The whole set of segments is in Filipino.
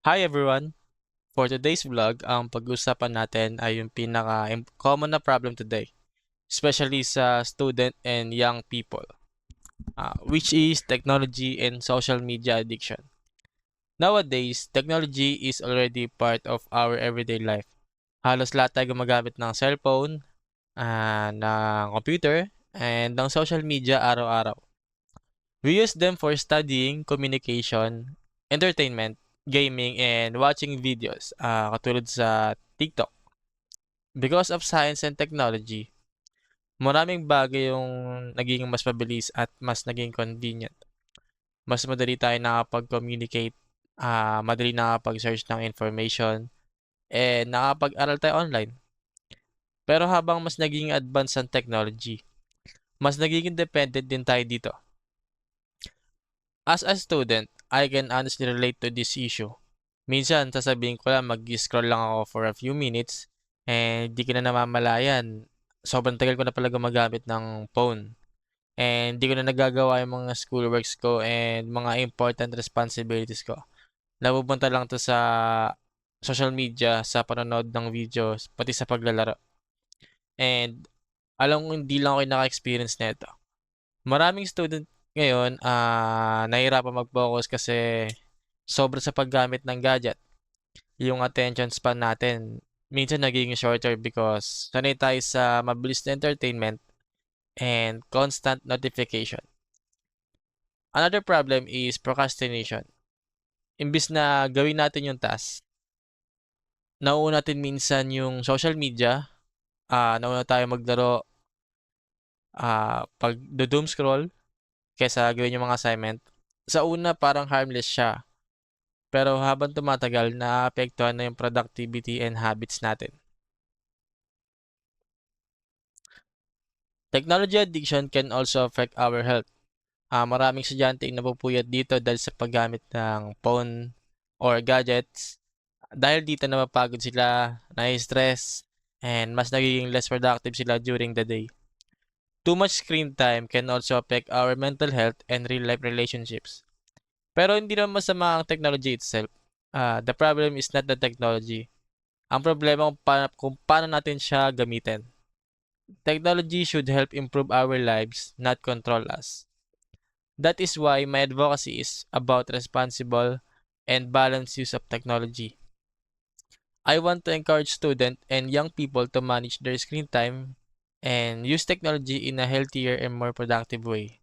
Hi everyone! For today's vlog, ang pag-uusapan natin ay yung pinaka-common na problem today, especially sa student and young people, which is technology and social media addiction. Nowadays, technology is already part of our everyday life. Halos lahat tayo gumagamit ng cellphone, ng computer, and ng social media araw-araw. We use them for studying, communication, entertainment, gaming, and watching videos, katulad sa TikTok. Because of science and technology, maraming bagay yung naging mas mabilis at mas naging convenient. Mas madali tayo nakapag-communicate, madali nakapag-search ng information, and nakapag-aral tayo online. Pero habang mas naging advanced ang technology, mas nagiging dependent din tayo dito. As a student, I can honestly relate to this issue. Minsan, sasabihin ko lang mag-scroll lang ako for a few minutes and di ko na namamalayan. Sobrang tagal ko na pala gumagamit ng phone. And di ko na nagagawa yung mga schoolworks ko and mga important responsibilities ko. Napupunta lang to sa social media, sa panonood ng videos, pati sa paglalaro. And alam ko hindi lang ako yung naka-experience nito. Maraming student ngayon, nahihirapan mag-focus kasi sobra sa paggamit ng gadget. Yung attention span natin minsan nagiging shorter because sanay tayo sa mabilis na entertainment and constant notification. Another problem is procrastination. Imbis na gawin natin yung task, nauuna natin minsan yung social media, nauna tayo maglaro, pag doom scroll kaysa gawin yung mga assignment. Sa una parang harmless siya, pero habang tumatagal naaapektuhan na yung productivity and habits natin. Technology addiction can also affect our health. Maraming estudyante ang napupuyat dito dahil sa paggamit ng phone or gadgets. Dahil dito napapagod sila, nai-stress, and mas nagiging less productive sila during the day. Too much screen time can also affect our mental health and real-life relationships. Pero hindi naman masama ang technology itself. The problem is not the technology. Ang problema kung paano natin siya gamitin. Technology should help improve our lives, not control us. That is why my advocacy is about responsible and balanced use of technology. I want to encourage students and young people to manage their screen time and use technology in a healthier and more productive way.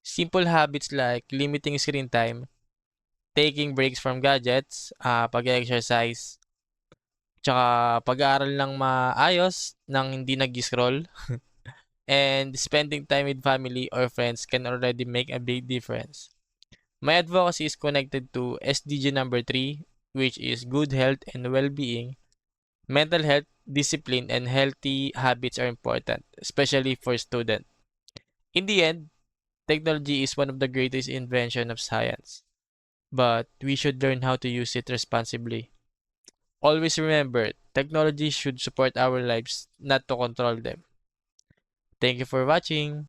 Simple habits like limiting screen time, taking breaks from gadgets, pag-exercise, tsaka pag-aaral ng maayos nang hindi nag-scroll, and spending time with family or friends can already make a big difference. My advocacy is connected to SDG number 3, which is good health and well-being. Mental health, discipline, and healthy habits are important, especially for students. In the end, technology is one of the greatest inventions of science, but we should learn how to use it responsibly. Always remember, technology should support our lives, not to control them. Thank you for watching.